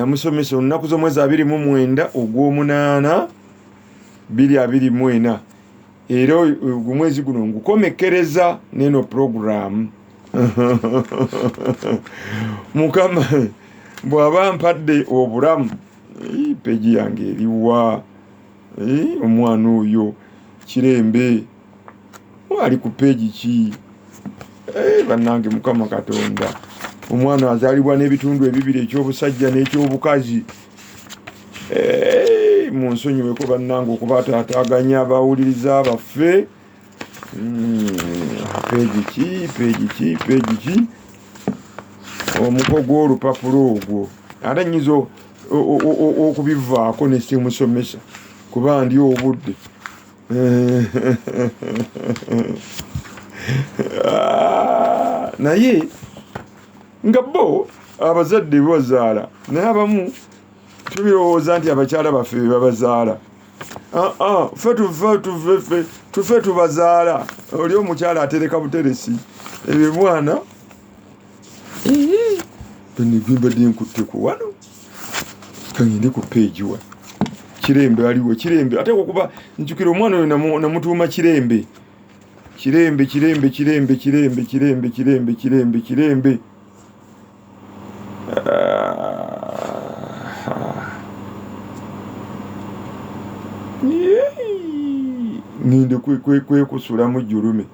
namusomesa olunaku z'omwezi 29 ogw'omunaana 2024 era omwezi guno ngukomekereza neno program mukama bw'aba mpadde obulamu peji yange eriwa omwana oyo Kirembe wali ku peji ki bannange mukama Katonda omwana azalibwa n'ebitundu ebibiri eky'obusajja n'ekyobukazi munsonyiweko bannange okuba taataaganya abawuliriza baffe peji ki omuko gw'olupapula ogwo ate nyiza okubivaako ne simusomesa kuba ndi obudde naye nga bo abazadde bazaala naye abamu tubirowooza nti abakyala baffe bebabazaala ffe tubazaala oli omukyala atereka buteresi ebyo mwana benigwimbadde nkutteko wano kangende ku peji wa Kirembe aliwo Kirembe ate okuba njukira omwana oyo namutuuma Kirembe ninde kwekusulamu julume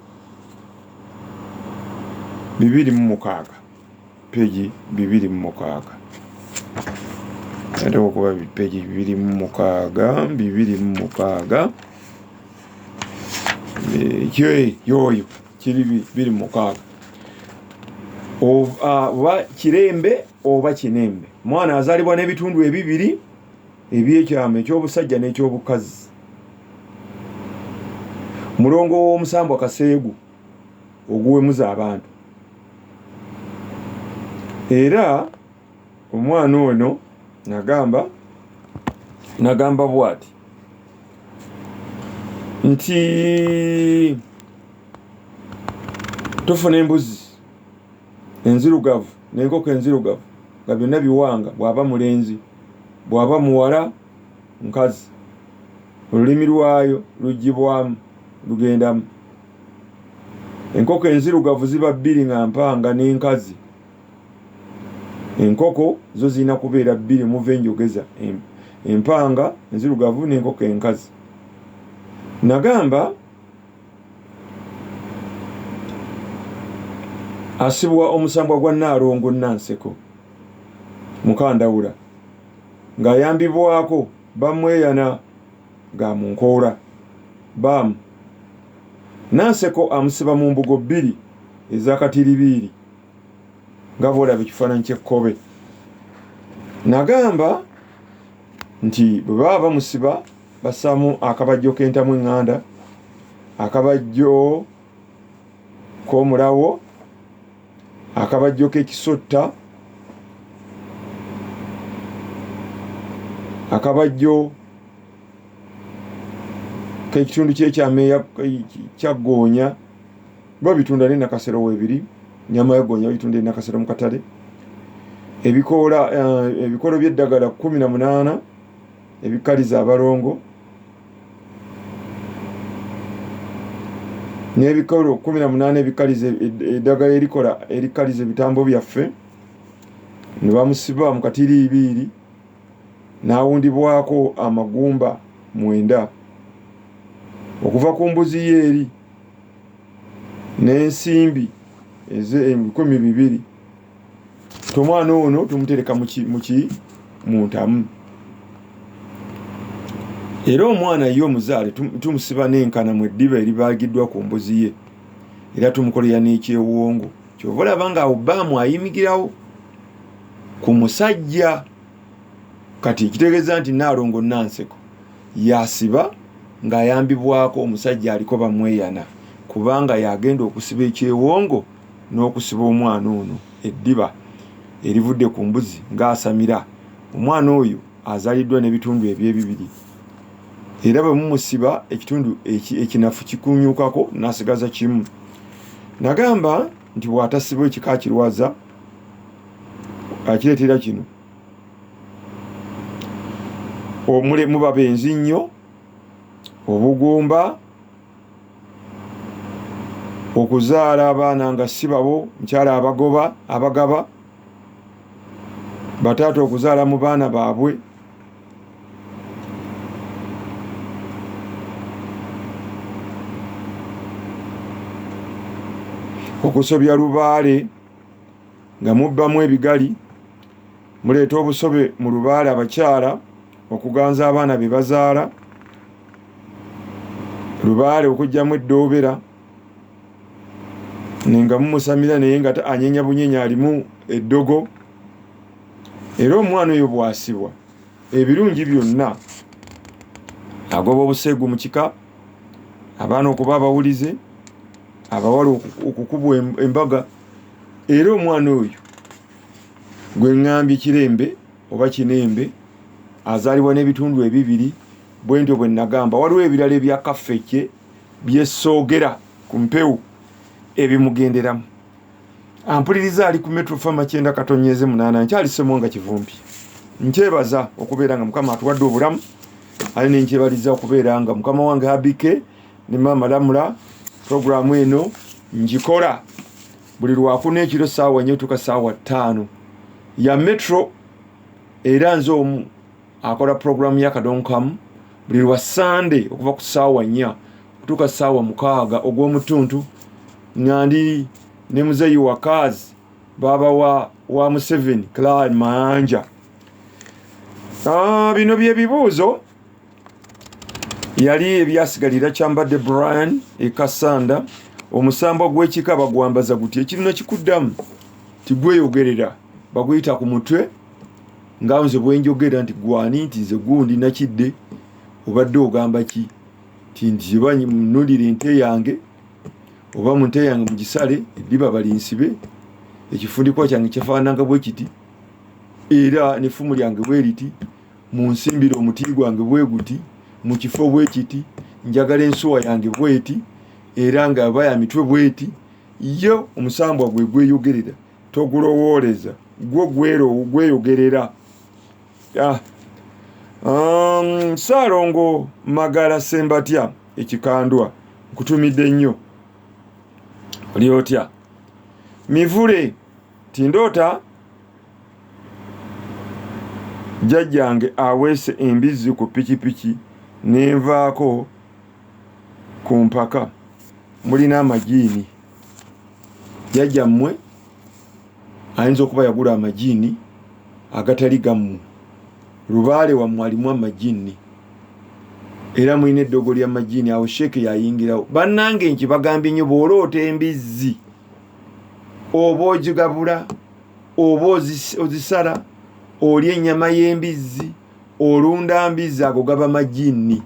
206 peji 206 ate okuba peji 206 yoyo kiri 206 oba Kirembe oba Kinembe mwana azalibwa n'ebitundu ebibiri ebyekyama eky'obusajja n'ekyobukazi mulongo w'omusambu akaseegu oguwemuza abantu era omwana ono nagamba bwati nti tufuna embuzi enzirugavu n'enkoko enzirugavu nga byonna biwanga bw'aba mulenzi bw'aba muwala nkazi olulimi lwayo lugibwamu lugendamu enkoko enzirugavu ziba 2 nga mpanga n'enkazi enkoko zo zirina kubeera 2 muva enjogeza empanga enzirugavu n'enkoko enkazi nagamba asibwa omusambwa gwa Naalongo Nanseko Mukandawula ng'ayambibwako bamweyana ga munkoola bamu Nanseko amusiba mu mbugo 2 ez'akatiribiiri nga bw'olaba ekifaananyi ky'ekkobe nagamba nti bwe baba bamusiba bassaamu akabajjo k'entamu eŋŋanda akabajjo k'omulawo akabajjo k'ekisotta akabajjo k'ekitundu ky'ekyameeya kyagoonya babitunda n'enakasero weebiri nyama yagoonya babitunda n'enakasero mu katale ebikolo by'eddagala 18 ebikaliza abalongo n'ebikolo 18 ebikaliza eddagala erikaliza ebitambo byaffe ne bamusiba mu katiribiiri n'awundibwako amagumba 9 okuva ku mbuzi yeeri n'ensimbi eze200 tomwana ono tumutereka mu ntamu era omwana ye omuzaale tumusiba n'enkana mu eddiba eribaagiddwa ku mbuzi ye era tumukolera n'ekyewongo kyova olaba nga Obama ayimigirawo ku musajja kati kitegeeza nti Naalongo Nanseko yasiba ng'ayambibwako omusajja aliko bamweyana kubanga yagenda okusiba ekyewongo n'okusiba omwana ono eddiba erivudde ku mbuzi ng'asamira omwana oyo azaliddwa n'ebitundu ebyebibiri era bwe mumusiba ekitundu ekinafu kikunyukako n'asigaza kimu nagamba nti bw'atasibwa ekika kirwaza akireetera kino omule mubabenzi nnyo obugumba okuzaala abaana nga sibabo mukyala abagaba bataata okuzaala mu baana baabwe okusobya lubaale nga mubbamu ebigali muleeta obusobe mu lubaale abakyala okuganza abaana be bazaala lubaale okujjamu eddoobera nga mumusamira naye nga anyenya bunyenya alimu eddogo era omwana oyo bwasibwa ebirungi byonna agoba obuseegu mu kika abaana okuba abawulize abawala okukubwa embaga era omwana oyo gwe ŋŋambye kirembe oba kinembe azaalibwa n'ebitundu ebibiri bwe ntyo bwe nagamba waliwo ebirala ebya kaffeke byesoogera ku mpewo ebimugenderamu ampuliriza ali ku Metro Pharma 9-8 nkyalisemo nga kivumbi nkyebaza okubeera nga mukama atuwadde obulamu ali nenkyebaliza okubeera nga mukama wange Abike ne Mama Lamula programu eno njikola buli lwakuna ekiro saawa 4 tuka saawa 5 ya Metro era nze omu akola programu ya Kadonkamu buli lwa Sunday okuva ku saawa 4 tuka saawa 6 ogw'omutuntu ngandi ne muzeyi wakazi baba wa Museveni Clyde Mayanja. Bino bye bibuuzo yali ebyasigalira Kyambadde Brian Kasanda omusambo gw'ekika bagwambaza guti ekirina kikuddamu tigweyogerera baguyita ku mutwe nga nze bwenjogera nti gwani nti nze gundi nakidde obadde ogamba ki nti munulira ente yange oba mu nte yange mu gisale eddiba balinsibe ekifundikwa kyange kyafaananga bwe kiti era n'effumu lyange bwe riti mu nsimbiro omuti gwange bwe guti mu kifo bwe kiti njagala ensuwa yange bweti era nga aba ya mitwe bweti yo omusambwa gwe gweyogerera togulowooleza gwo gweyogerera. Saalongo Magala Sembatya ekikandwa nkutumidde nnyo oli otya mivule tindoota jjajjange aweese embizzi ku pikipiki nenvaako ku mpaka mulina amajiini jjajjammwe ayinza okuba yagula amajiini agatali gammwe lubaale wammwe alimu amajiini era mulina eddogo ly'amajiini awo sheeke yayingirawo bannange nki bagambye nnyo bw'oloota embizzi oba ogigabula oba ozisala olya ennyama y'embizzi olunda mbizzi ago gaba majiini.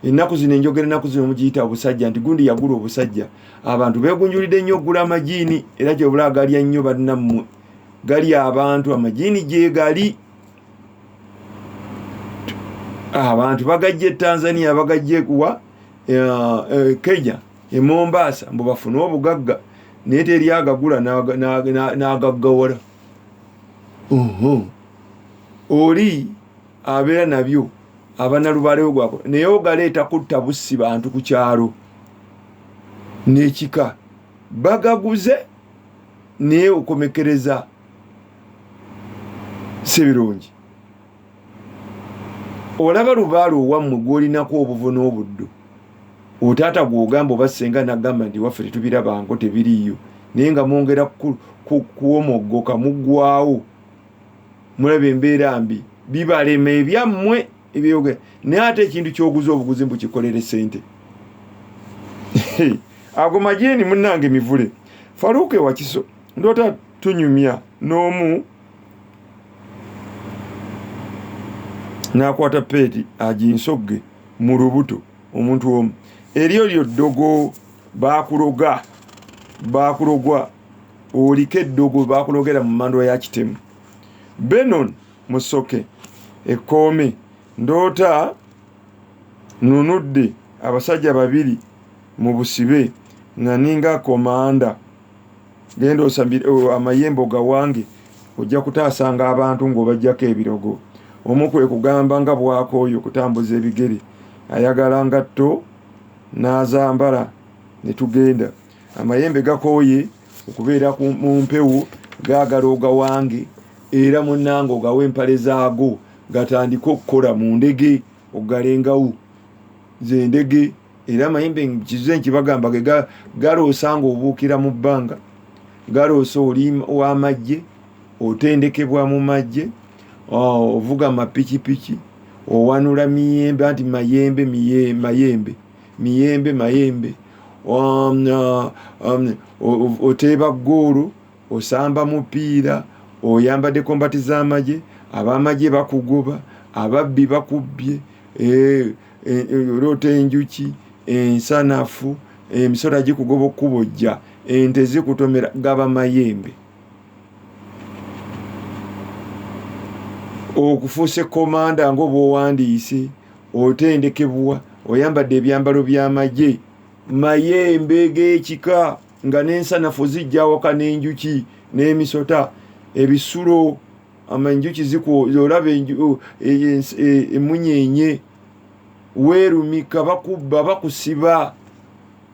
Ennaku zino enjogera ennaku zino mugiyita obusajja nti gundi yagula obusajja abantu beegunjulidde nnyo okugula amajiini era gyebula galya nnyo bannammwe gali abantu amajiini gye gali abantu bagajje Tanzania bagajje kuwa Kenya Mombasa mbu bafune obugagga naye teri agagula n'agaggawala oli abeera nabyo abanalubaalewo gwako naye ogaleeta kutta bussi bantu ku kyalo n'ekika bagaguze naye okomekereza si birungi. Olaba lubaale owammwe gw'olinako obuvu n'obuddu otaata gw'ogamba oba ssenga nagamba nti waffe tetubirabango tebiriiyo naye nga mwongera kuwomoggoka muggwawo mulaba embeera mbi bibalema ebyammwe ebyogera naye ate ekintu kyoguza obuguzi mbu kikolere sente ago majiini munnange mivule Faruke Wakiso ndoota tunyumya n'omu n'akwata peeti aginsogge mu lubuto omuntu omu eryo lyoddogo baakulogwa oliko eddogo baakulogera mu mandwa ya kitemu Benon Musoke Ekkoome ndoota nunudde abasajja babiri mu busibe nga ninga komanda genda osambire amayembo gawange ojja kutaasanga abantu ng'obajjako ebirogo omukwe kugamba nga bwakoyo kutambuza ebigere ayagala ngatto n'azambala ne tugenda amayembe gakoye okubeera mu mpewo gaagala ogawange era munnange ogawa empale zaago gatandika okukola mu ndege ogalengawo ze ndege era amayembe kize nkibagamba galoosanga obuukira mu bbanga galoosa oli w'amagye otendekebwa mu magye ovuga mapikipiki owanula miyembe anti mayembe oteeba ggoolo osamba mupiira oyambadde kombati z'amagye ab'amagye bakugoba ababbi bakubbye olota enjuki ensanafu emisota gikugoba okubojja ente zikutomera gaba mayembe okufuuse komanda ng'obwowandiise otendekebwa oyambadde ebyambalo by'amagye mayembe g'ekika nga n'ensanafu zijja waka n'enjuki n'emisota ebisulo amanjuki olaba emunyenye weerumika bakubba bakusiba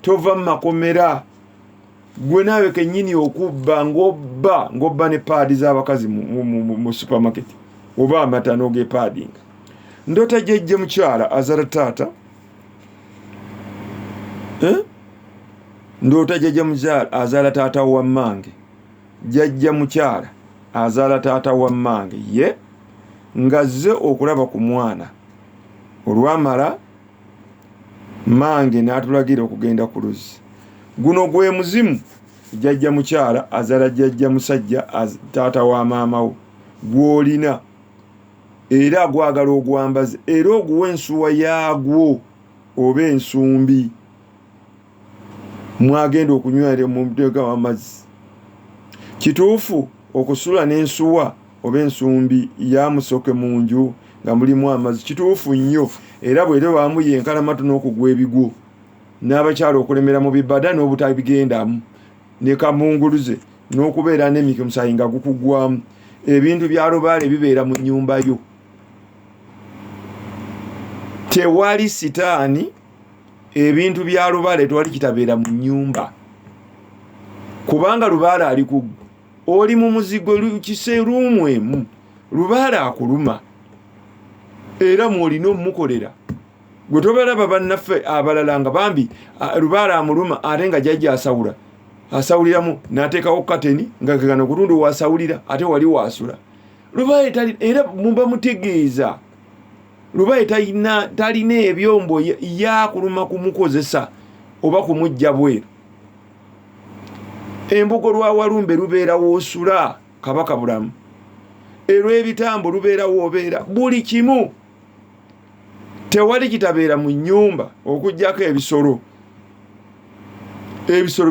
tova mu makomera gwe naawe kennyini okubba ng'obba ne paadi z'abakazi mu supermarket oba amata n'ogepaadinga ndota jjajja mukyala azala taata ndota jjajja mukyala azala taata wa mmange jjajja mukyala azala taata wa mmange ye ngazze okulaba ku mwana olwamala mmange n'atulagira okugenda ku luzzi guno gwe muzimu jjajja mukyala azala jjajja musajja taata wa maama wo gw'olina era agwagala ogwambaze era oguwa ensuwa yaagwo oba ensumbi mwagenda okunywera mu mutega w'amazzi kituufu okusula n'ensuwa oba ensumbi yamusoke mu nju nga mulimu amazzi kituufu nnyo era bw'era bamuye enkalamatu n'okugwa ebigwo n'abakyala okulemera mu bibada n'obutabigendamu ne kamunguluze n'okubeera n'emike omusaayi nga gukugwamu ebintu bya lubaale bibeera mu nnyumba yo tewali sitaani ebintu bya lubaale tewali kitabeera mu nnyumba kubanga lubaale ali ku oli mu muzigo kiseeruumu emu lubaale akuluma era mwolina omumukolera gwe tobalaba bannaffe abalala nga bambi lubaale amuluma ate nga jjajja asawuliramu n'ateekawo kateni nga kegano kutundu wasawulira ate wali wasula lubaale era muba mutegeeza lubaale talina ebyombo yakuluma kumukozesa oba kumujja bweru embugo lwa walumbe lubeera woosula kabaka bulamu erw'ebitambo lubeera woobeera buli kimu tewali kitabeera mu nnyumba okuggyako ebisolo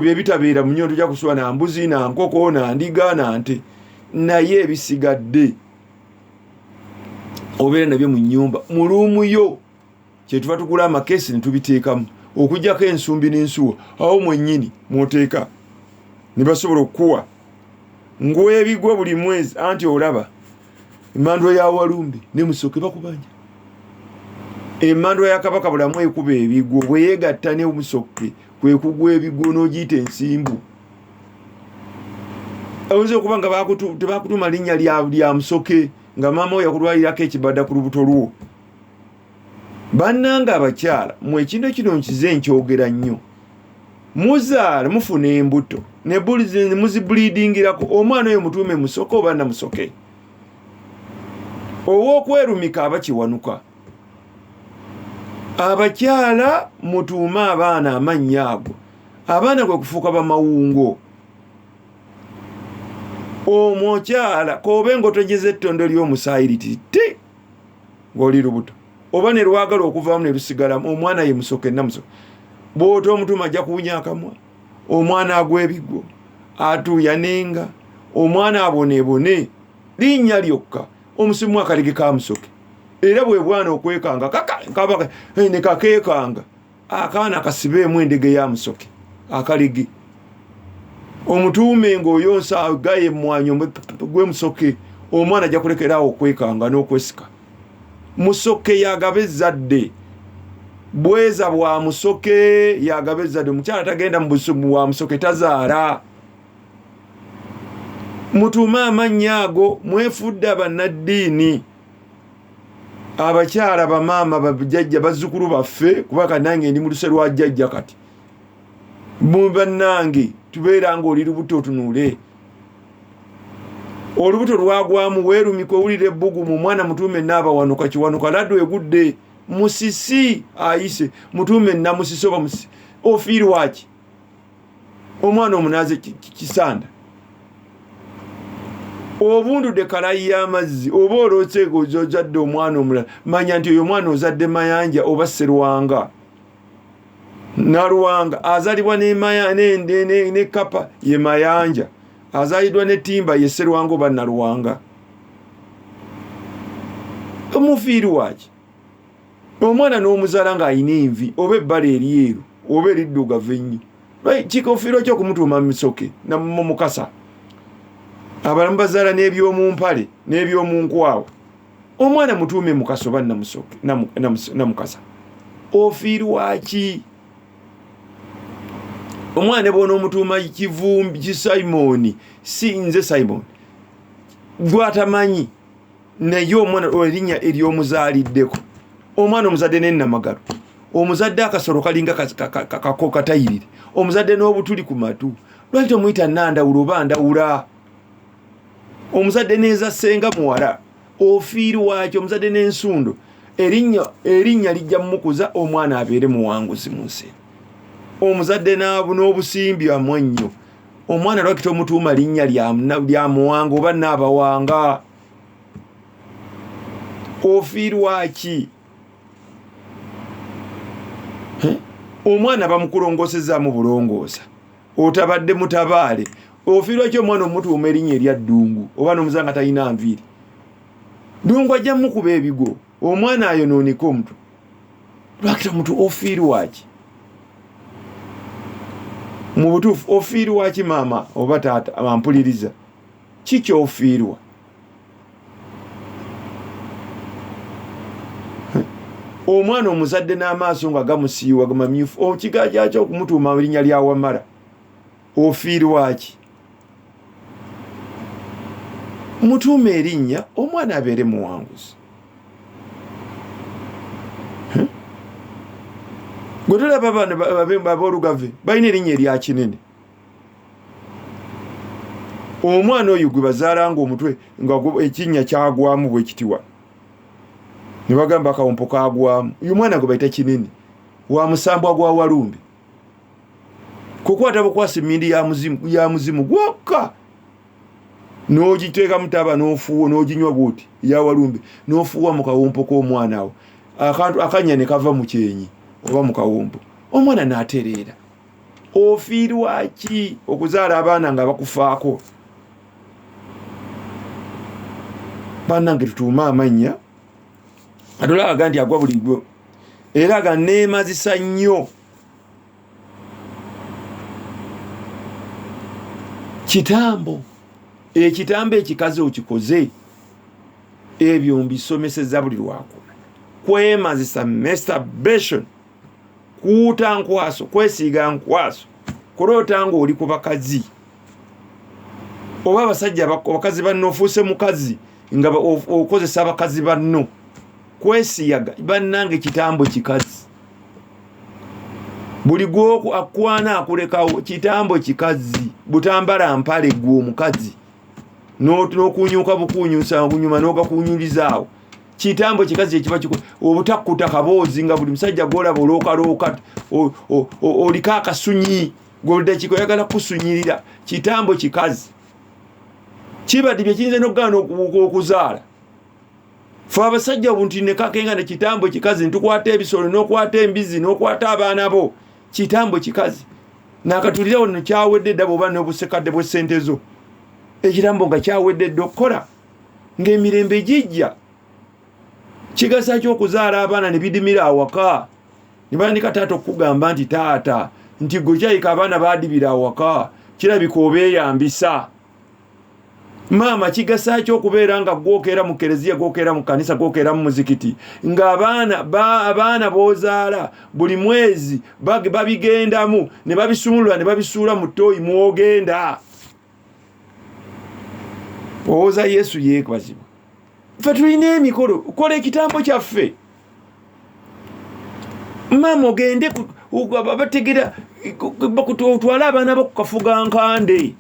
bye bitabeera mu nnyumba tujja kusula na mbuzi na nkoko na ndiga na nte naye ebisigadde obeera nabyo mu nnyumba mu luumu yo kyetuva tugula amakeesi ne tubiteekamu okuggyako ensumbi n'ensuwa awo mwennyini mwoteeka ne basobola okukuwa ng'ebigwa buli mwezi anti olaba emmandwa ya walumbe ne musoke bakubanja emmandwa ya kabaka bulamu ekuba ebigwo bwe yeegatta ne musoke kwe kugwa ebigwo n'ogiyita ensimbu oyinza okuba nga tebakutuma linnya lya musoke nga maama we yakulwalirako ekibadda ku lubuto lwo bannanga abakyala mwe ekintu kino nkize nkyogera nnyo muzaala mufuna embuto ne muzibuliidingirako omwana oyo mutuume musoke oba namusoke ow'okwerumika aba kiwanuka abakyala mutuume abaana amannya ago abaana gwe kufuuka bamawungo omukyala kobe ng'otegeza ettondo ly'omusaayi lititi ng'oli lubuto oba ne lwagala okuvaamu ne lusigalamu omwana ye musoke namusoke bw'ota omutuma ajja kuwunya akamwa omwana agw'ebigwo atuuya nenga omwana aboneebone linnya lyokka omusimu akalege ka musoke era bwe bwana okwekanga ne kakeekanga akaana akasibeemu endege ya musoke akalege omutuume ng'oyonsa gaye emmwanyi gwe musoke omwana ajja kulekeraawo okwekanga n'okwesika musoke yagabezadde bweza bwa musoke yagabezadde mukyala tagenda mu wa musoke tazaala mutuuma amannya ago mwefudde abannaddiini abakyala bamaama bajjajja bazzukulu baffe kubaka nange ndi mu luse lwa jjajja kati bannange tubeera ng'oli lubuto otunuule olubuto lwagwamu weerumika owulira ebbugumu omwana mutuume naabawanuka kiwanuka laddu egudde musisi ayise mutuume namusisi oba musisi ofiirwaki omwana omunaaze kisanda obundudde kalayi y'amazzi oba olwotseego ozadde omwana omulala manya nti oyo omwana ozadde mayanja oba sserwanga naluwanga azalibwa ne kapa ye mayanja azalidwa ne timba ye sserwanga oba naluwanga omufiirwaki omwana n'omuzaala ng'ayina envi oba ebbala eryeru oba eriddugavu ennyo kikofiirwa kyokumutuuma musoke namumukasa abalamu bazaala n'ebyomu mpale n'ebyomu nkwawa omwana mutuume mukasa oba namukasa ofiirwaki omwana bona omutuuma kivumbi kisaimoni si nze simoni gwatamanyi naye omwana erinnya ery'omuzaaliddeko omwana omuzadde n'ennamagalo omuzadde akasolo kalinga kako katayirire omuzadde n'obutuli ku matu lwaki tomuyita nandawula oba ndawula omuzadde neza senga muwala ofiirwaki omuzadde n'ensundo erinnya lijja mumukuza omwana abeere muwanguzi mu nsi omuzadde n'obusimbi amwe nnyo omwana lwaki tomutuuma linnya lya muwanga oba naabawanga ofiirwaki omwana bamukulongosezaamu bulongoosa otabadde mutabaale ofiirwaki omwana omutuuma erinnya erya ddungu oba n'omuzanga talina nviiri ddungu ajja mukuba ebigo omwana ayonooneka omutu lwaki tomutu ofiirwaki mu butuufu ofiirwaki maama oba taata ampuliriza kikyofiirwa omwana omuzadde n'amaaso nga gamusiiwa gamamyufu okigaja kyo okumutuuma erinnya lya Wamala ofiirwaki mutuume erinnya omwana abeere muwanguzi gwe tolaba abaana aboolugave balina erinnya erya kinene omwana oyo gwe bazaala nga omutwe nga ekinnya kyagwamu bwe kitiwa ne bagamba akawompo kagwamu oyo mwana gwe bayita kinene wa musambwa gwa Walumbe kukwata bukwasi mmindi ya muzimu gwokka n'ogiteeka mutaba n'ofuuwa n'oginywa bwoti ya Walumbe n'ofuuwa mu kawompo k'omwana awo akanya ne kava mu kyenyi oba mu kawompo omwana n'atereera ofiirwaki okuzaala abaana nga bakufaako bannange tutuuma amannya atolaga nti agwa buligwo era ga neemazisa nnyo kitambo ekitambo ekikaze okikoze ebyo mbisomeseza buli lwakuna kwemazisa masturbation kuuta nkwaso kwesiiga nkwaso kuloota nga oli ku bakazi oba abasajja abakazi banno ofuuse mukazi nga okozesa abakazi banno kwesiyaga bannange kitambo kikazi buli gwoku akwana akulekawo kitambo kikazi butambala mpale gwo omukazi n'okunyuka bukunyusa kunyuma n'ogakunyulizaawo kitambo kikazi ekiba obutakkuta kaboozi nga buli musajja gwolaba olookalooka oliko akasunyi golda kiko yagala kusunyirira kitambo kikazi kibadde bye kiyinza n'okugana okuzaala fe abasajja obuntu nekakenga ne kitambo kikazi ntukwata ebisolo n'okwata embizi n'okwata abaana bo kitambo kikazi nakatulirawo nekyawedde dda bwoba n'obusekadde bw'essente zo ekitambo nga kyawedde dda okukola ng'emirembe gijja kigasa ky'okuzaala abaana ne bidimira awaka ne bandika taata okugamba nti taata nti gwe kyayika abaana baadibira awaka kirabika obeeyambisa Mama kigasa kyo kubeera nga gwokera mu kereziya gwokera mu kanisa gwokera mu muzikiti nga abaana bozaala buli mwezi babigendamu ne babisumulula ne babisuula mu ttooyi mwogenda owoza Yesu yeekwazibwa. Ffe tulina emikolo kola ekitambo kyaffe mama ogende bategera bakutwala abaana bo kukafuga nkande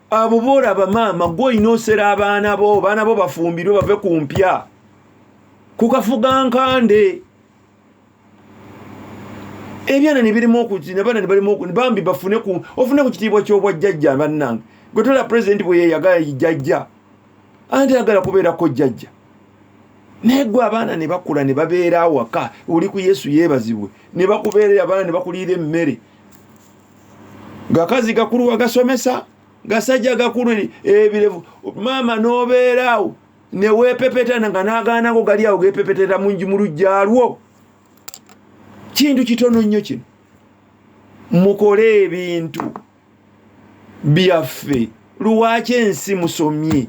abo boolaba maama gw'olina osera abaana bo bafumbirwe bave ku mpya kukafuga nkande ebyana ne birimu okuzina abaana ne balimu bambi ofune ku kitiibwa ky'obwajjajja bannange gwe tola pulezidenti bwe yeeyagala jjajja anti ayagala kubeerako jjajja naye gwe abaana ne bakula ne babeera awaka oli ku Yesu yeebazibwe ne bakubeerera abaana ne bakuliira emmere gakazi gakulu wagasomesa gasajja gakulu ebirevu maama n'obeeraawo ne weepepetana nga n'agaanako gali awo geepepetera mungi mu lujja lwo kintu kitono nnyo kino mukole ebintu byaffe lwaki ensi musomye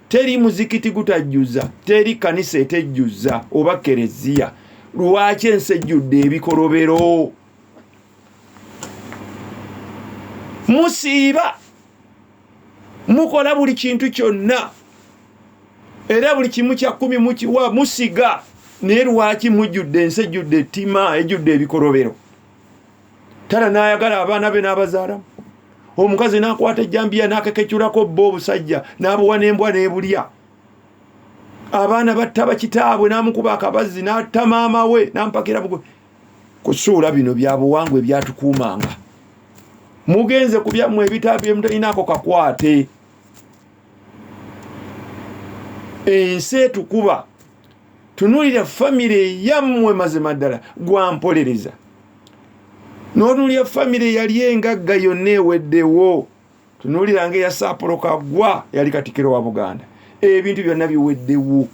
teri muzikiti gutajjuza teri kanisa etejjuza oba kereziya lwaki ensi ejjudde ebikolobero musiiba mukola buli kintu kyonna era buli kimu kya 10 mukiwa musiga naye lwaki mujjudde ensi ejjudde ettima ejjudde ebikolobero tala n'ayagala abaana be n'abazaalamu omukazi n'akwata ejjambiya n'akekecurako bbo obusajja n'abuwa n'embwa n'ebulya abaana batta bakitaabwe n'amukuba akabazzi n'atta maama we n'ampakira bugwe kusuula bino bya buwangwa ebyatukuumanga mugenze ku byammwe ebitaabu emutayinaako kakwate ensi etukuba tunuulira famire yammwe mazima ddala gwampolereza n'onuulira famire yali engagga yonna eweddewo tunuulira ng'eya Saapolo Kaggwa yali Katikkiro wa Buganda ebintu byonna biweddewo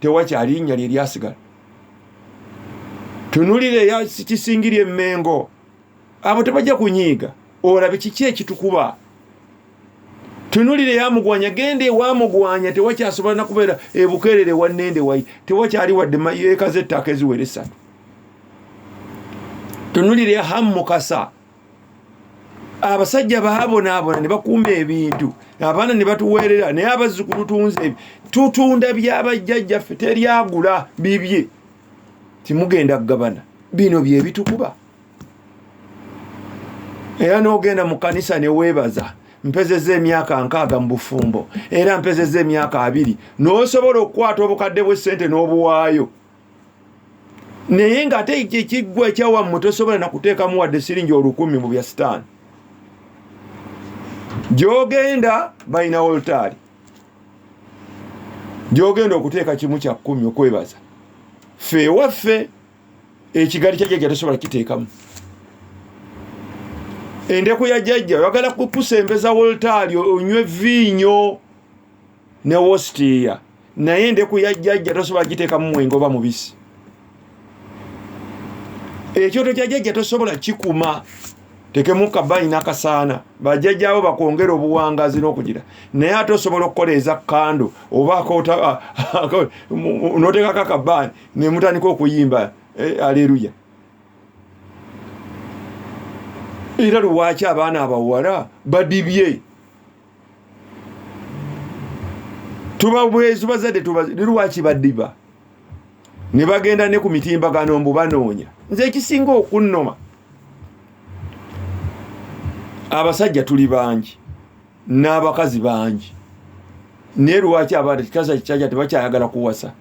tewakyali linnya lye lyasigala tunuulira eya Kisingiri Emmengo abo tebajja kunyiiga olabe kiki ekitukuba tunuulira eyamugwanya genda ewamugwanya tewakyasobola nakubeera ebukerere wannende wayi tewakyali wadde yeeka z'ettaka eziwera 3 tunuulira eya Hammukasa abasajja baabonaabona ne bakuuma ebintu abaana ne batuweerera naye abazzukulu tunze tutunda byabajjajjaffe teryagula bibye timugenda kugabana bino bye bitukuba era n'ogenda mu kanisa ne weebaza mpezezza emyaka 6 mu bufumbo era mpezezza emyaka 2 n'osobola okukwata obukadde bw'essente n'obuwaayo naye ng'ate ekiggwa ekyawammwe tosobola nakuteekamu wadde siringi 10,000 mu bya sitaani gy'ogenda balina oltaali gy'ogenda okuteeka kimu kya 10 okwebaza ffe ewaffe ekigali kya jjajja tosobola kiteekamu endeku ya jjajja oyagala kukusembeza woltaali onywe viinyo ne wostiya naye endeku ya jjajja tosobola giteekamu mwenge oba mubisi ekyoto kya jjajja tosobola kikuma tekemu kabbayi n'akasaana bajjajjaabo bakwongera obuwangazi n'okugira naye ate osobola okukola eza kando oba n'oteekako akabbaani ne mutandika okuyimba aleluya era lwaki abaana abawala badibye tubazadde lwaki badiba ne bagenda ne ku mitimbagano mbu banoonya nze ekisinga okunnoma abasajja tuli bangi n'abakazi bangi naye lwaki abaana kikaza kikyajja tebakyayagala kuwasa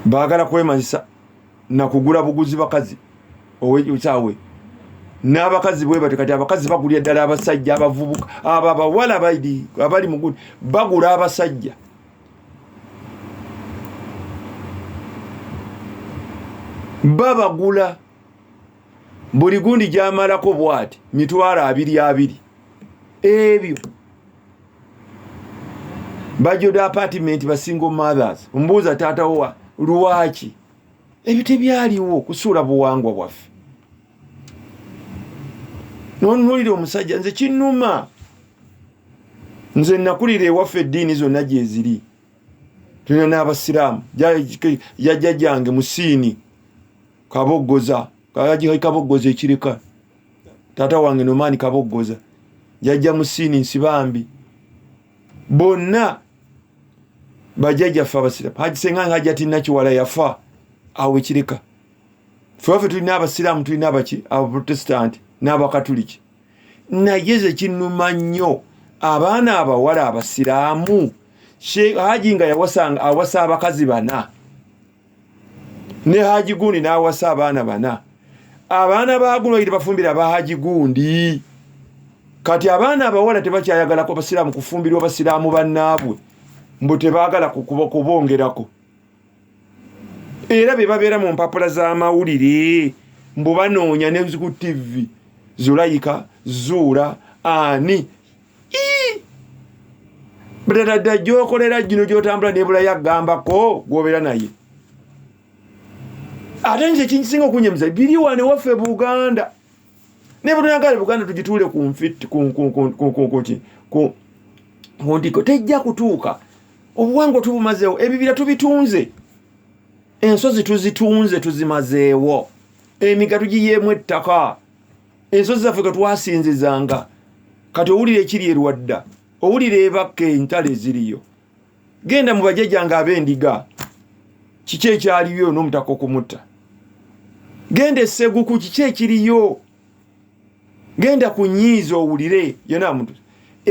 baagala kwemanyisa nakugula buguzi bakazi owekyawe n'abakazi bwe bati kati abakazi bagulya ddala abasajja abavubuka abo abawala abali mu gundi bagula abasajja babagula buli gundi gyamalako bwati 20,000 ebyo bajoda apartment ba single mothers mbuuza taatawo lwaki ebyo tebyaliwo kusuula buwangwa bwaffe nonulira omusajja nze kinnuma nze nakulira ewaffe eddiini zonna gye ziri tulina n'abasiraamu yajja jange Musiini Kaboggoza Kaboggoza ekireka taata wange Nomaani Kaboggoza yajja Musiini Nsibambi bonna bajjajjaffe abasiraamu Haji Senganga Hajati Nakiwala yafa awo ekireka ffe tulina abasiraamu tulina abaprotestanti n'abakatuliki naye ze kinnuma nnyo abaana abawala abasiraamu Haji nga awasa abakazi 4 ne Haji Gundi n'awasa abaana 4 abaana baguno iri bafumbira ba Haji Gundi kati abaana abawala tebakyayagala ko basiraamu kufumbirwa basiraamu bannaabwe mbu tebaagala kubongerako era be babeera mu mpapula z'amawulire mbu banoonya ne ku TV Zulayika Zuura ani Bradda gyokolera gino gyotambula nebula yagambako gwobeera naye ate nze kinsinga okunyemiza biri wane waffe Buganda ne bunagala Buganda tugituule ku mfiti ku ndiko tejja kutuuka obuwango tubumazeewo ebibira tubitunze ensozi tuzitunze tuzimazeewo emiga tugiyeemu ettaka ensozi zaffe ke twasinzizanga kati owulira ekiri erwadda owulira ebakke entale ziriyo genda mu bajjajjanga ab'endiga kiki ekyaliyo n'omutaka okumutta genda esseguku kiki ekiriyo genda ku nnyiizi owulire yona muntu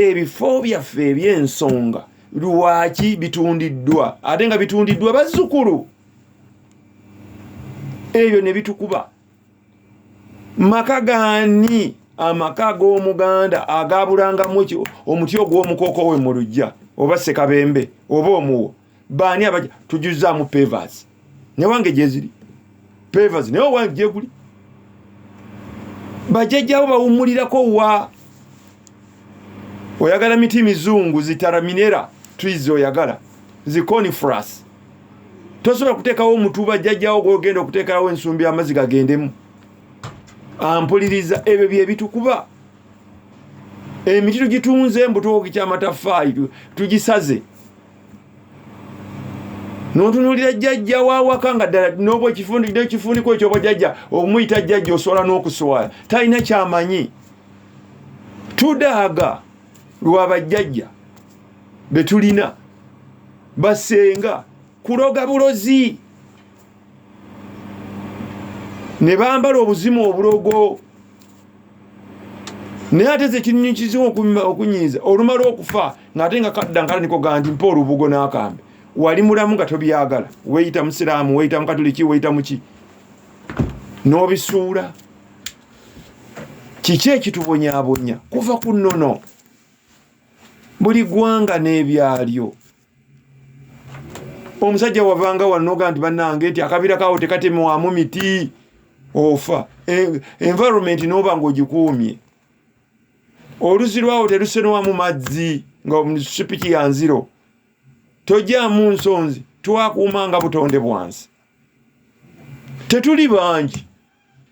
ebifo byaffe eby'ensonga lwaki bitundiddwa ate nga bitundiddwa bazzukulu ebyo ne bitukuba maka gani amaka g'Omuganda agabulangamu omuti ogw'omukoko we mu luggya oba Ssekabembe oba omuwo baani abajja tujuzaamu pavers ne wange gye ziri pavers naye owange gye guli bajjajjawo bawummulirako wa oyagala miti mizungu zitaraminera trees oyagala ziconifers tosobola kuteekawo omutuba jjajjawo gwogenda okuteekerawo ensumbi amazzi gagendemu ampuliriza ebyo bye bitukuba emiti tugitunze mbutoki ky'amataffaali tugisaze n'otunuulira jjajja wawaka nga ddala n'obwa ekifundiko ekyo bajjajja omuyita jjajja osobola n'okuswala talina kyamanyi tudaaga lwa bajjajja be tulina basenga kuloga bulozi ne bambala obuzimu obulogo naye ate ze kinyonyi kizimu okunyiiza olumala okufa ng'ate nga kadda nkala niko gandi mpa olubugo n'akambe wali mulamu nga tobyagala weeyita musiraamu weeyita mukatuliki weeyita muki n'obisuula kiki ekitubonyaabonya kuva ku nnono buli ggwanga n'ebyalyo omusajja wavanga wanoga nti bannange nti akabira kawo tekatemwamu miti ofa environment n'oba ng'ogikuumye oluzi lwawo terusenwamu mazzi nga sipiki ya nziro tojjaamu nsonzi twakuumanga butonde bwansi tetuli bangi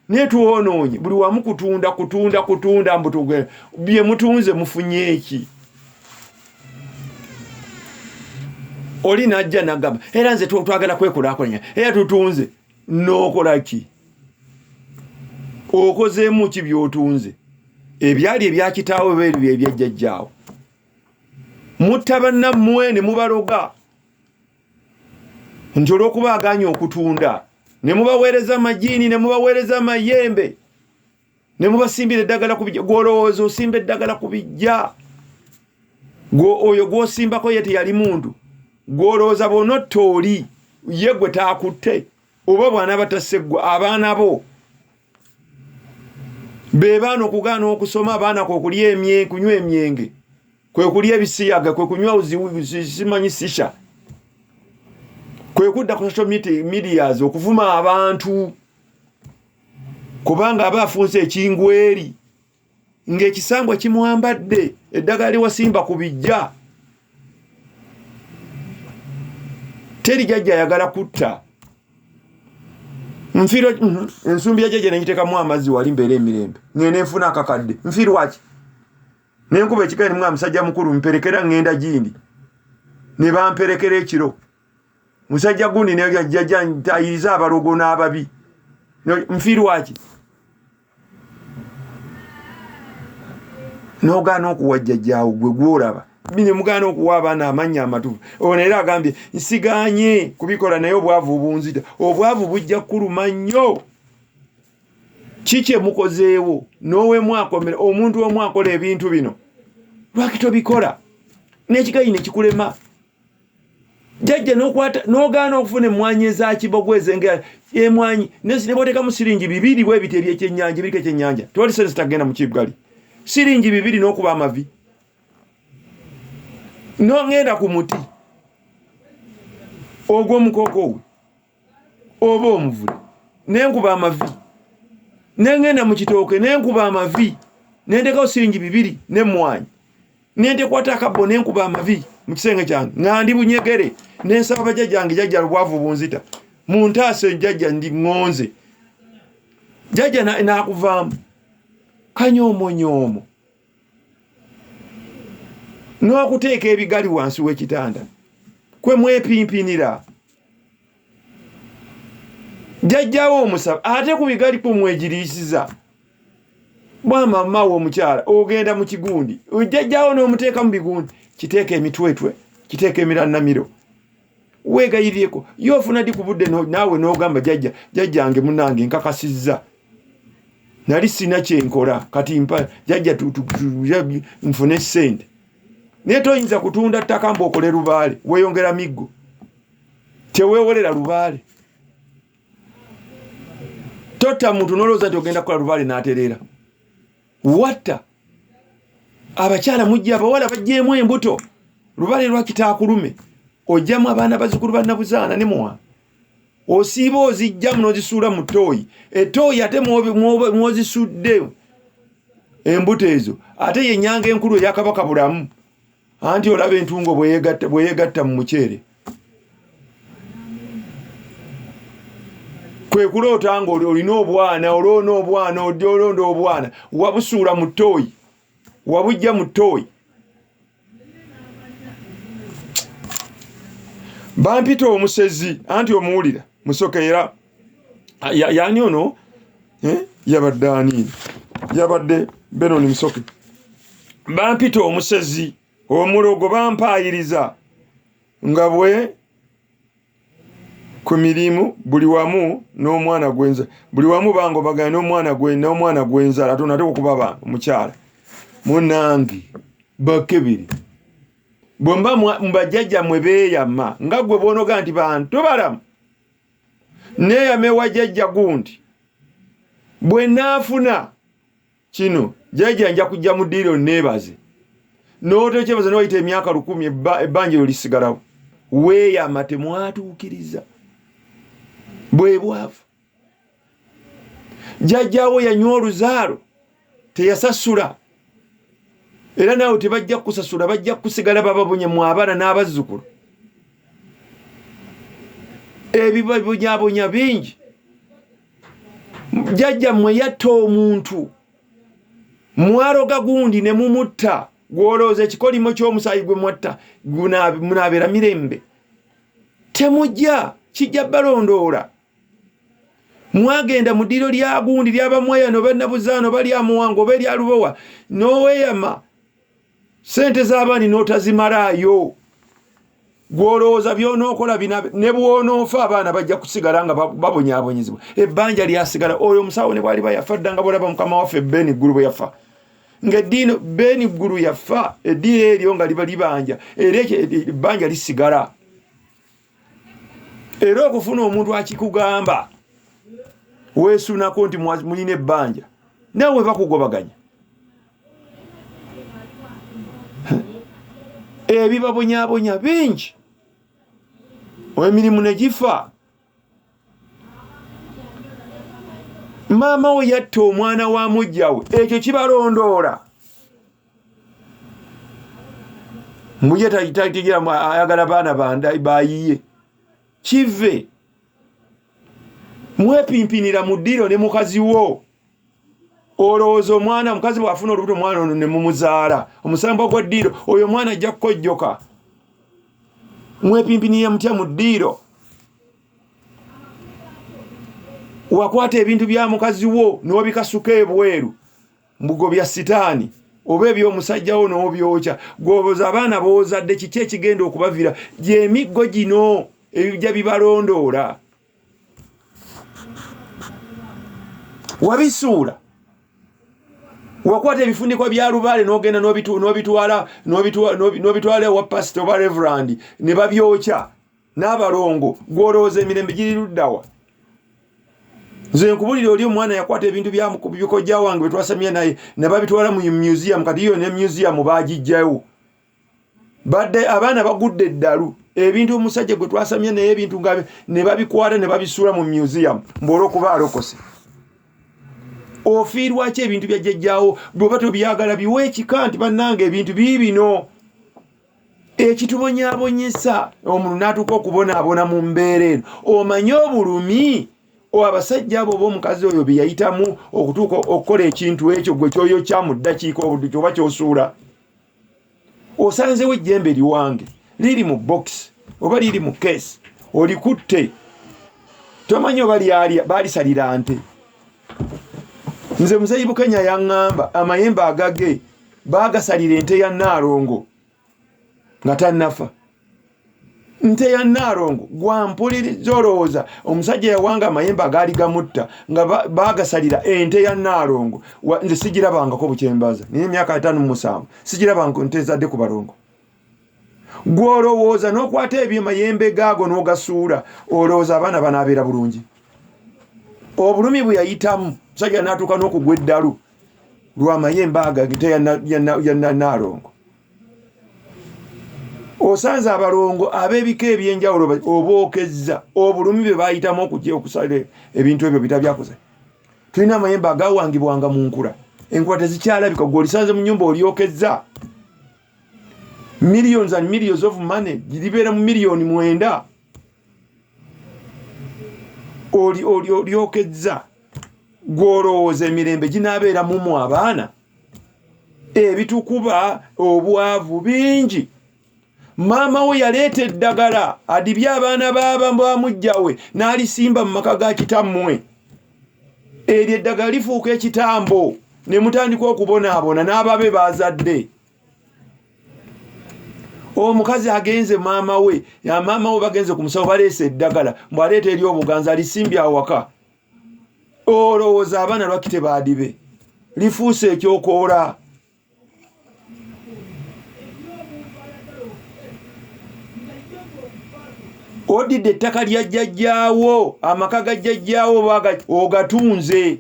naye tuwonoonye buli wamu kutunda mbutugwe bye mutunze mufunye eki oli najja nagamba era nze twagala kwekulaakulanya era tutunze n'okola ki okozeemu ki by'otunze ebyali ebyakitaawo beeru by'ebyajjajjaawo mutta bannammwe ne mubaloga nti olw'okuba aganya okutunda ne mubaweereza amajiini ne mubaweereza amayembe ne mubasimbira eddagala ku bijja gw'olowooza osimba eddagala ku bijja oyo gw'osimbako ye teyali muntu gw'olowooza bonotta oli ye gwe taakutte oba bwana bataseggwa abaana bo be baana okugaana okusoma abaana kwe kunywa emyenge kwe kulya ebisiyaga kwe kunywa simanyi sisha kwe kudda ku social medias okuvuma abantu kubanga aba afunse ekingweri ng'ekisangwa kimwambadde eddagala liwasimba ku bijja teri jjajja ayagala kutta nfiirwa ensumbi ya jjajja nengiteekamu amazzi wali mbeera emirembe ngene nfuna akakadde nfiirwaki nenkuba ekigani mwa musajja mukulu mperekera ngenda gindi ne bamperekera ekiro musajja gundi ne jajja ntayiriza abalogo n'ababi mfirwaki nogana okuwa jjajjaawo gwe gwolaba bine mugana okuwa abaana amanya amatufu ono era agambye nsiganye kubikola naye obwavu bunzita obwavu bujja kuluma nnyo kiki mukozeewo nowe mwakomera omuntu omwakola ebintu bino lwaki tobikola n'ekigayi ne kikulema jajja n'okwata n'ogaana okufuna emmwanyi ezakibogwe ezengera emwanyi nebotekamu siringi 2 bwe biti ebyekyennyanja ebiriko ekyennyanja tewali sente zitagenda mu kibgali siringi 2 n'okuba amavi n'ongenda ku muti ogw'omukoko we oba omuvule n'enkuba amavi n'engenda mu kitooke n'enkuba amavi n'endekawo siringi 2 n'emmwanyi n'entekwata akabbo n'enkuba amavi mu kisenge kyange nga ndi bunyegere n'ensaba bajjajjange jajja lubwavu bunzita mu ntaase jajja ndi ngonze jajja n'akuvaamu kanyoomonyoomo n'okuteeka ebigali wansi w'ekitanda kwe mwepimpinira jajjawo omusaba ate ku bigali kumwegiriisiza bwamamawo omukyala ogenda mu kigundi jajjawo n'omuteeka mu bigundi kiteeka emitwetwe kiteeka emirannamiro weegayiryeko yofuna ddi ku budde naawe n'ogamba jajjange munange nkakasizza nali sina kyenkola kati mpa jajja nfune ssente naye toyinza kutunda ttaka mbaokole lubaale weeyongera miggo teweewolera lubaale totta muntu nolowooza nti ogenda kukola lubaale n'atereera watta abakyala mujja abawala bajjeemu embuto lubaale lwakitaakulume ojjamu abaana bazukulu bannabuzaana ne muwa osiiba ozijjamu n'ozisuula mu ttooyi ettooyi ate mwozisudde embuto ezo ate yennyanga enkulu eyakabaka bulamu anti olaba entungo bweyegatta mu muceere kwe kuloota nga olina obwana olwona obwana olonda obwana wabusuula mu ttooyi wabujja mu ttooyi bampita omusezi anti omuwulira musokeera yani ono yabadde aniini yabadde Benoni Musoke bampita omusezi omulogo bampayiriza nga bwe ku mirimu buli wamu n'omwana gwenza buli wamu bangobagana n'omwana gwenzala ate nate okuba omukyala munange bakebiri bwemba mubajjajja mwe beeyama nga gwe bwonoga nti bantu balamu neeyame wa jjajja gundi bwe naafuna kino jjajja nja kujja mu ddiiro neebaze n'otokyebaza n'oyita emyaka 10 ebbanja eryo lisigalawo weeyama temwatuukiriza bwe bwavu jjajjaawo yanywa oluzaalo teyasasula era naawe tebajja kusasula bajja kusigala bababonye mu abaana n'abazzukulu ebibabonyabonya bingi jjajja mmwe yatta omuntu mwaroga gundi ne mumutta gwolooza ekikolimo ky'omusaayi gwe mwatta munaabeera mirembe temujja kijja balondoola mwagenda mu ddiro lya gundi lyabamweyano bannabuzaano bali amuwango oba eryalubowa n'oweeyama sente z'abaani n'otazimalaayo gwolowooza byonookola ne bwonoofa abaana bajja kusigala nga babonyaabonyezibwa ebbanja lyasigala oyo omusawo ne bwali bayafa dda nga bolaba mukama waffe Beni Ggulu bwe yafa ng'eddiino Beni Ggulu yafa eddiiro eryo nga liba libanja era ebbanja lisigala era okufuna omuntu akikugamba weesunako nti mulina ebbanja nawe bakugobaganya ebibabonyabonya bingi emirimu ne gifa maama we yatta omwana wa mujjawe ekyo kibalondoola mbuye tategera ayagala baana bayiye kive mwepimpinira mu ddiro ne mukazi wo olowooza omwana mukazi bw'afuna olubuto omwana ono ne mumuzaala omusambo gwa ddiiro oyo omwana ajja kukojjoka mwepimpiniye mutya mu ddiiro wakwata ebintu bya mukazi wo n'obikasuka ebweru mbugobya sitaani oba eby'omusajja wo n'obyokya gwoboza abaana boozadde kiki ekigenda okubavira gy'emiggo gino ebijja bibalondoola wabisuula wakwata ebifundikwa bya lubaale n'ogenda n'obitwala ewa pasita oba reverand ne babyokya n'abalongo gw'olowooza emirembe giri luddawa nze nkubulira oli omwana yakwata ebintu bikojja wange betwasamya naye ne babitwala mu museum kati yo ne museum baagijjawo badde abaana bagudde eddalu ebintu omusajja gwe twasamya naye ebintu nga ne babikwata ne babisuula mu museum mb'olwokuba alokose ofiirwaki ebintu bya jjajjaawo bw'oba tobyagala biwe ekika nti bannange ebintu biibino ekitubonyaabonyesa omuntu n'atuuka okubonaabona mu mbeera eno omanye obulumi abasajja abo b'omukazi oyo bye yayitamu okutuuka okukola ekintu ekyo gwe kyoyokya mu ddakiika obudde kyoba kyosuula osanzewo ejjembe liwange liri mu box oba liri mu keesi olikutte tomanyi oba baalisalira nte nze musayibu Kenya yaŋŋamba amayembe agage baagasalira ente ya Naalongo nga tannafa nte ya Naalongo gwampuliriza olowooza omusajja yawanga amayembe agaali gamutta nga baagasalira ente ya Naalongo nze sigirabangako bukyembaza naye emyaka 57 sigirabangako nte zadde ku balongo gw'olowooza n'okwata ebyemayembe gaago n'ogasuula olowooza abaana banaabeera bulungi obulumi bwe yayitamu musajja n'atuuka n'okugwa eddalu lw'amayembe agagite ya Naalongo osanze abalongo ab'ebika ebyenjawulo obookezza obulumi bwe baayitamu okujja okusala ebintu ebyo bitabyakoze tulina amayembe agawangibwanga mu nkula enkula tezikyalabika gwe olisanze mu nnyumba olyokezza millions and millions of money libeera mu miliyoni 9 olyokezza gw'olowooza emirembe ginaabeera mumu abaana ebitukuba obwavu bingi maama we yaleeta eddagala adibye abaana bamujjawe n'alisimba mu maka ga kitammwe eryo eddagala lifuuka ekitambo ne mutandika okubonaabona n'ababe bazadde omukazi agenze maama we bagenze ku musawo baleese eddagala mbwaleeta eri obuganza alisimbye awaka olowooza abaana lwaki tebaadibe lifuuse ekyokoola odidde ettaka lya jjajjaawo amaka ga jjajjaawo ogatunze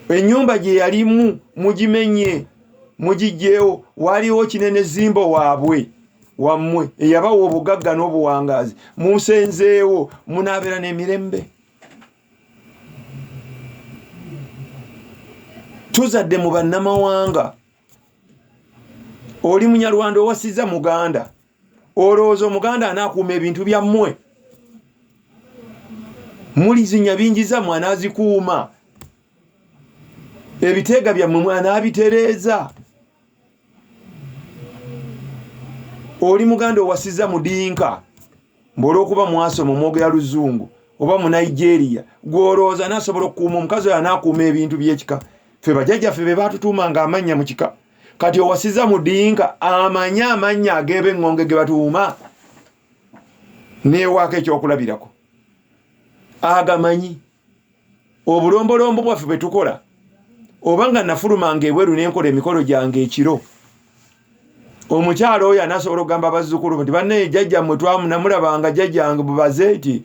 ennyumba gye yalimu mugimenye mugijjeewo waliwo kinene zimbo waabwe wammwe eyabawa obugagga n'obuwangaazi musenzeewo munaabeera n'emirembe tuzadde mu bannamawanga oli munyarwanda owasizza muganda olowooza omuganda anaakuuma ebintu byammwe mulizinya bingiza mwana azikuuma ebiteega byammwe mwana abitereeza oli muganda owasizza mudinka mb'olwokuba mwasoma omwogera luzungu oba mu Nigeria gw'olowooza anaasobola okukuuma omukazi oyo anaakuuma ebintu by'ekika ffe bajjajjaffe be baatutuumanga amannya mu kika kati owasizza mudinka amanya amannya ag'eb'eŋŋonge ge batuuma neewaako ekyokulabirako agamanyi obulombolombo bwaffe bwe tukola oba nga nafulumanga ebweru n'enkola emikolo gyange ekiro omukyalo oyo anasobola okugamba abazzukulu nti bannaye jjajjammwe twamunamulabanga jjajjange bubaze ti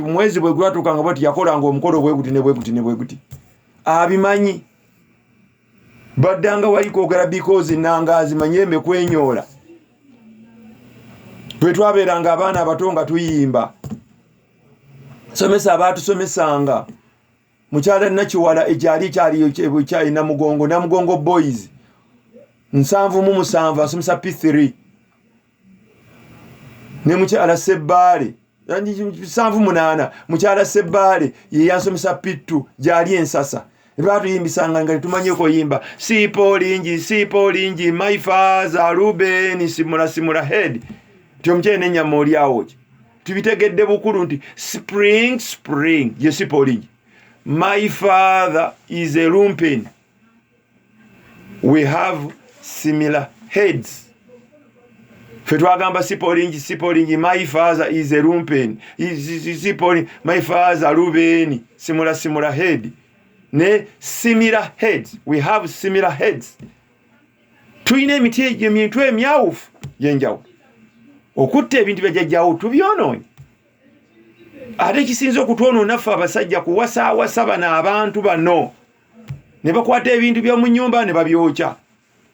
mwezi bwe gwatuukanga bwati yakolanga omukolo bweguti ne bweguti ne bweguti abimanyi baddanga wali kwogera because nangazi manyembe kwenyoola bwe twabeeranga abaana abato nga tuyimba somesa abaatusomesanga mukyala Nakiwala ekyali Namugongo boys 7 asomesa P3 ne mukyala Sebbaale 7 mukyala Sebbaale ye yansomesa P2 gyali Ensasa Batuyembisanga nga tumanyeko yimba sipolingi my father Ruben simula head tyomchene nyama oliawo tubitegedde bukulu nti spring ye sipolingi. My father is a Ruben. We have similar heads. Fetwagamba sipolingi my father is a Ruben. Sipolingi my father Ruben simula head. Ne similar heads. We have similar heads. Tuine emintu emyawufu yenjawo. Okutte ebintu byajjajjawo tubyonoonye. Ate kisinza okutwonoona ffe abasajja kuwasa bano abantu bano. Ne bakwata ebintu by'omu nnyumba ne babyokya.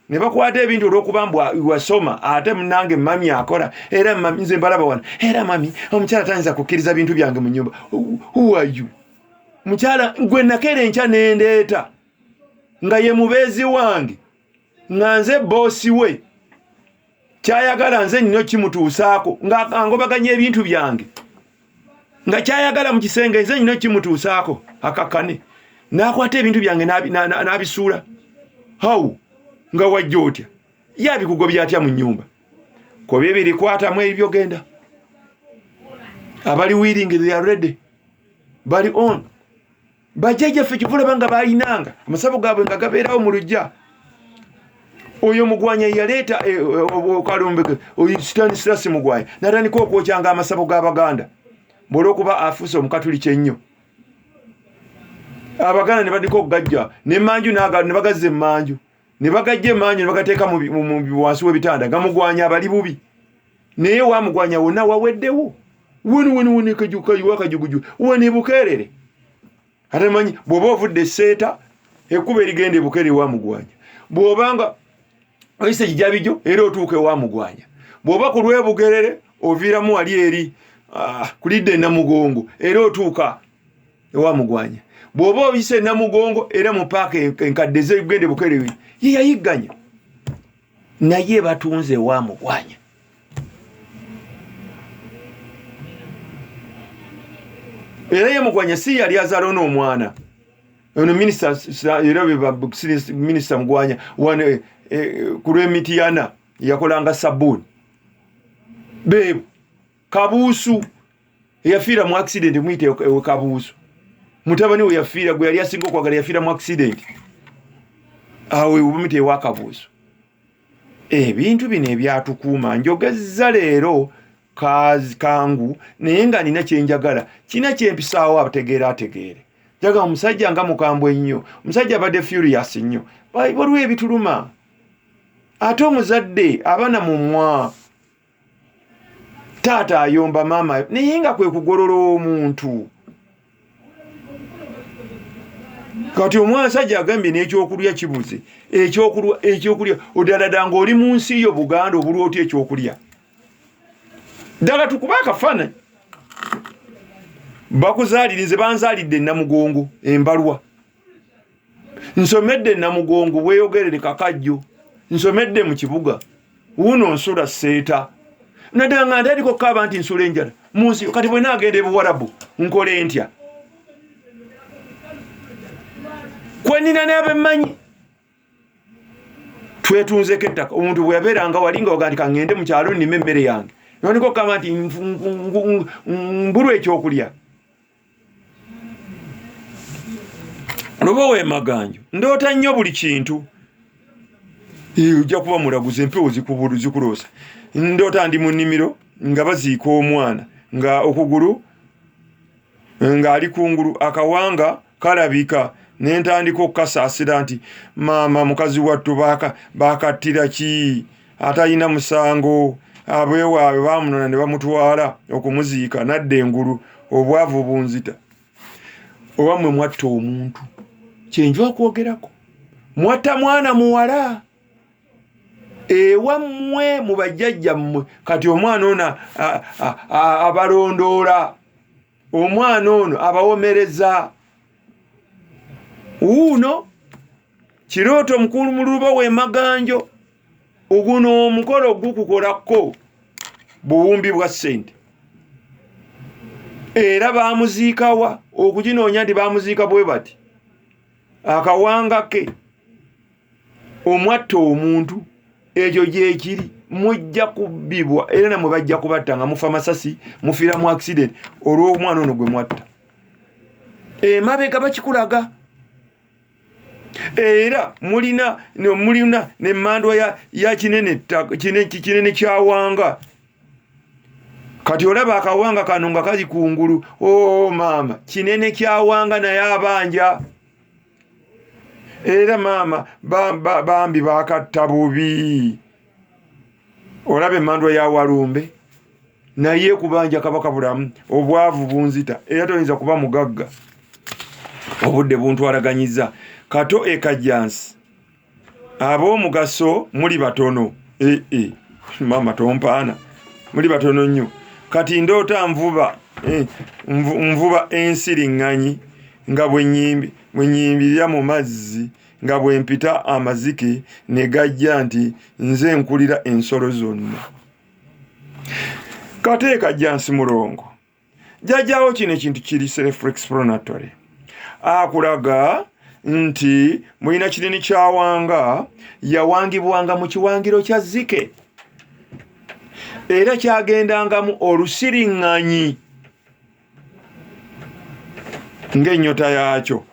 Ne bakwata ebintu olw'okuba mbu wasoma ate munange mami akola era mami nze mbalaba wano era mami omukyala tayinza kukkiriza bintu byange mu nnyumba. Who are you? Mukyala gwe nakera enkya nendeeta nga ye mubeezi wange nga nze boosi we kyayagala nze nnyo kimutuusaako nga angobaganya ebintu byange nga kyayagala mu kisenge nze nnyo kimutuusaako akakane n'akwata ebintu byange n'abisuula. How nga wajja otya yabikugobya atya mu nnyumba ko bibiri kwatamu ebyo genda abali willing they are ready bali on bajjaja ffe kivulaba nga balinanga amasabo gaabwe nga gabeerawo mu lujja. Oyo mugwanya yaleeta kalumbe Stanislas Mugwanya natandika okwokyanga amasabo g'Abaganda bw'olwokuba afuuse omukatuliki ennyo. Abaganda ne badika okugajja n'emmanju ne bagazza emmanju ne bagajja emmanju ne bagateeka mu wansi w'ebitanda nga Mugwanya abali bubi naye wa Mugwanya wonna waweddewo woni kajuguju woni bukeerere. Ate manyi bw'oba ovudde seeta ekkuba erigenda ebukeere wa Mugwanya. Bw'obanga oyise kijabijo era otuuke wa Mugwanya. Bw'oba ku lw'ebugerere oviiramu wali eri kulidde Namugongo era otuuka ewa Mugwanya. Bw'oba oyise Namugongo era mu paaka enkadde z'egenda ebukeere ye yayigganya naye batunze wa Mugwanya. Era ye Mugwanya si yali azaala n'omwana. Ono minister era minister Mugwanya wane ku lw'Emityana yakolanga sabbuuni. Bebo Kabuusu yafiira mu accident mwite Kabuusu. Mutabani we yafiira gwe yali asinga okwagala yafiira mu accident. Awe ubumite wa Kabuusu. Ebintu bino ebyatukuuma njogezza leero kangu naye nga nina kyenjagala kina kyempisaawo ategeere. Jaga omusajja nga mukambwe ennyo, omusajja abadde furious nnyo. Waliwo ebituluma. Ate omuzadde abaana mumwa. Taata ayomba maama naye nga kwe kugolola omuntu. Kati omusajja agambye n'ekyokulya kibuze. Ekyokulya odalada ng'oli mu nsi yo Buganda obulwa otya ekyokulya. Ddala tukuba akafaananyi. Bakuzaalirize banzaalidde Namugongo embalwa. Nsomedde Namugongo bweyogerere kakajjo. Nsomedde mu kibuga. Wuno nsula seeta. Nadanga ndaliko kaba nti nsula enjala. Munsi kati bwe naagenda e Buwarabu nkole ntya. Kwe nina n'abemmanyi. Twetunzeko ettaka. Omuntu bwe yabeeranga wali nga ogandika ngende mu kyalo nnime emmere yange. Noniko kama nti mbulwa ekyokulya. Lobo we maganjo ndoota nnyo buli kintu. Ojja kuba mulaguze empewo zikuloosa. Ndoota ndi mu nnimiro nga baziika omwana nga okugulu nga ali kungulu akawanga kalabika n'entandika okukasaasira nti maama mukazi wattu baakattira ki atalina musango. Abwewaabwe baamunona ne bamutwala okumuziika nadda engulu obwavu bunzita. Owammwe mwatta omuntu kyenjwa okwogerako. Mwatta mwana muwala ewammwe mu bajjajjammwe kati omwana ono abalondoola. Omwana ono abawomereza. Wuuno kirooto mukulu mu luba w'emaganjo. Oguno omukolo gukukolako buwumbi bwa ssente. Era baamuziikawa okuginoonya nti baamuziika bwe bati. akawanga ke omwatta omuntu ekyo gyekiri mujja kubbibwa era namwe bajja kubatta nga mufa masasi mufiira mu accident olw'omwana ono gwe mwatta emabega bakikulaga era mulina n'emmandwa ya kinene kyawanga kati olaba akawanga kano nga kali kungulu maama kinene kyawanga naye abanja era maama bambi bakatta bubi olaba emmandwa ya Walumbe naye kubanja kabaka bulamu obwavu bunzita era toyinza kuba mugagga obudde buntwalaganyiza kato ekajjansi ab'omugaso muli batono maama tompaana muli batono nnyo kati ndoota nvuba ensiriŋŋanyi nga bwe nyimbirira mu mazzi nga bwe mpita amazike ne gajja nti nze nkulira ensolo zonna kateeka jansi mulongo jjajjawo kino ekintu kiri self-explanatory akulaga nti mulina kinene kyawanga yawangibwanga mu kiwangiro kya zike era kyagendangamu olusiriŋŋanyi ng'ennyota yaakyo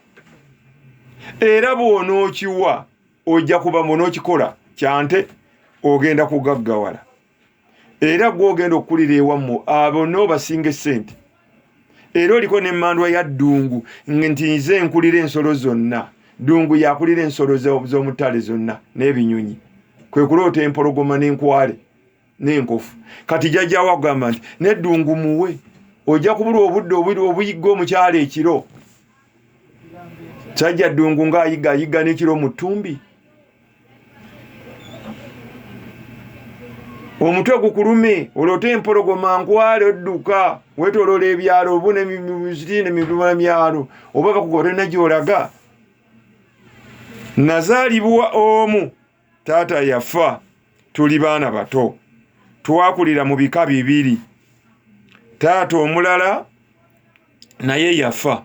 era bw'onookiwa ojja kuba mw'onookikola kyante ogenda kugaggawala era gw'ogenda okukulira ewammu abo n'obasinga essente era oliko n'emmandwa ya ddungu nti nze nkulira ensolo zonna ddungu yakulira ensolo z'omu ttale zonna n'ebinyonyi kwe kuloota empologoma n'enkwale n'enkofu kati jjajjawo agamba nti n'eddungu muwe ojja kubula obudde obuyigga omukyala ekiro kyajja ddungu ng'ayigga n'ekiro mu ttumbi omutwe gukulume oloote empologoma nkwale odduka wetoloola ebyalo obune mizitine mibula myalo oba bakugotena gy'olaga nazaalibwa omu taata yafa tuli baana bato twakulira mu bika bibiri taata omulala naye yafa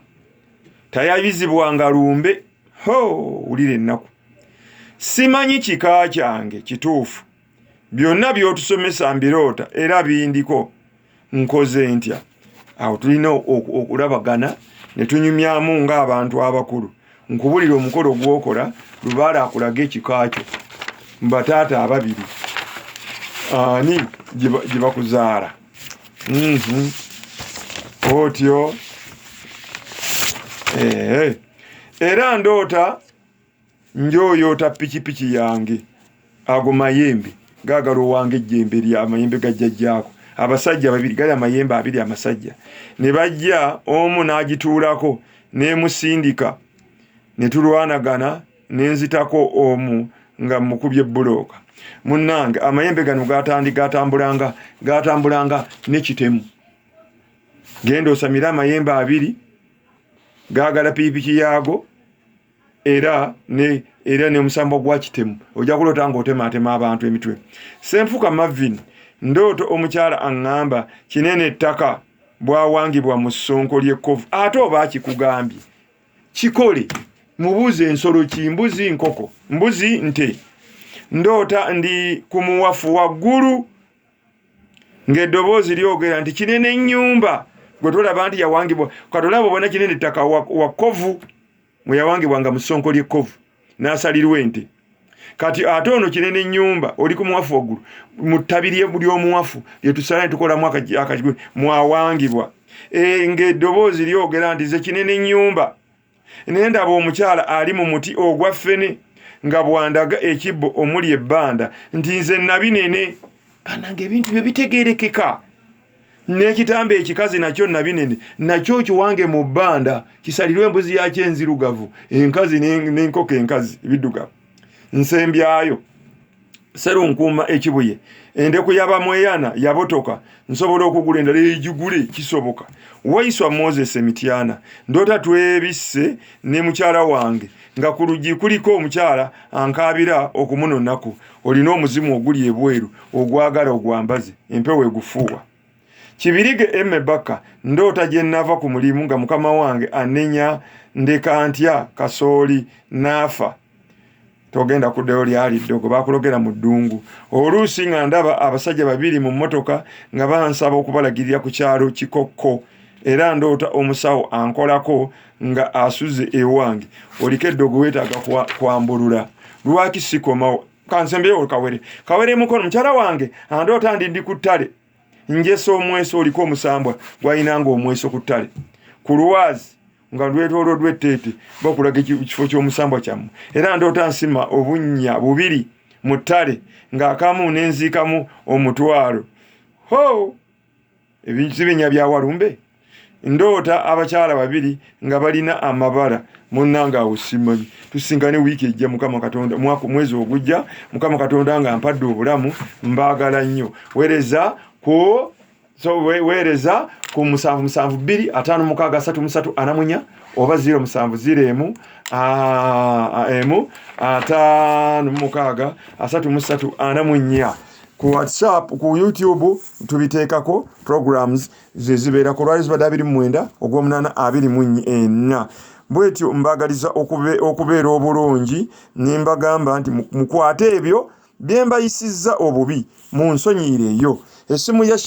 tayabizibwanga lumbe wulira ennaku simanyi kika kyange kituufu byonna by'otusomesa mbiroota era bindiko nkoze ntya awo tulina okulabagana ne tunyumyamu ng'abantu abakulu nkubulira omukolo gw'okola lubaala akulaga ekika kyo mbataata ababiri ani gye bakuzaala otyo era ndoota njoyoota pikipiki yange ago mayembe gaagala owange ejjembe lyamayembe gajjajjaako abasajja babiri gali amayembe abiri amasajja ne bajja omu n'agituulako nemusindika ne tulwanagana nenzitako omu nga mukubye bbulooka munnange amayembe gano gatambulanga n'ekitemu genda osamire amayembe abiri gaagala pikipiki yaago era n'omusambo gwa kitemu ojja kuloota ng'otemaatema abantu emitwe senfuka Marvin ndooto omukyala aŋŋamba kinene ettaka bwawangibwa mu ssonko ly'ekkovu ate oba akikugambye kikole mubuuze ensolo ki mbuzi nkoko mbuzi nte ndoota ndi ku muwafu waggulu ng'eddoboozi lyogera nti kinene ennyumba gwe tolaba nti yawangibwa katolaba obona kinene ettaka wakkovu mwe yawangibwanga mu ssonko ly'ekkovu n'asalirwa ente kati ate ono kinene ennyumba oli ku muwafu waggulu mu ttabi ly'omuwafu lyetusala ne tukolamu akakigwe mwawangibwa ng'eddoboozi lyogera nti ze kinene ennyumba naye ndaba omukyala ali mu muti ogwa ffene nga bwandaga ekibbo omuli ebbanda nti nze nabinene banange ebintu bye bitegeerekeka n'ekitambo ekikazi nakyo nabinene nakyo kiwange mu bbanda kisalirwe embuzi yakyo enzirugavu enkazi n'enkoko enkazi ebiddugavu nsembyayo serunkuuma ekibuye endeku yabamweyana yabotoka nsobola okugula endala egigule kisoboka waiswa Moses Emityana ndoota twebisse ne mukyala wange nga ku luggi kuliko omukyala ankaabira okumunonako olina omuzimu oguli ebweru ogwagala ogwambaze empewo egufuuwa Kibirige Emmebaka ndoota gye nava ku mulimu nga mukama wange anenya ndeka ntya kasooli naafa. Togenda kuddeyo lyali ddogo bakulogera mu ddungu. Oluusi nga ndaba abasajja babiri mu mmotoka nga bansaba okubalagirira ku kyalo Kikokko era ndoota omusawo ankolako nga asuze ewange. Oliko eddogo weetaaga kwambulula. Lwaki sikomawo? Kansembeyo Kawere mukono mukyala wange andoota ndi ku ttale. Njeso omweso oliko omusambwa gwayinanga omweso ku ttale. Ku Lwazi nga lwetooloddwa etteete bakulaga ekifo ky'omusambwa kyammwe. Era ndoota nsima obunnya bubiri mu ttale ng'akamu n'enziikamu omutwalo. Ho! Ebinnya bya Walumbe. Ndoota abakyala babiri nga balina amabala munnanga awo simanyi. Tusingane wiiki ejja Mukama Katonda mwezi ogujja Mukama Katonda nga ampadde obulamu mbaagala nnyo. Weereza ku 772563 oba 07015363 ku WhatsApp ku YouTube tubiteekako programs zibeera ku lwali zibadde 29 ogw'omunaana 24. Bwetyo mbagaliza okubeera obulungi nimbagamba nti mukwate ebyo bye mbayisizza obubi munsonyiireyo. Essimu ya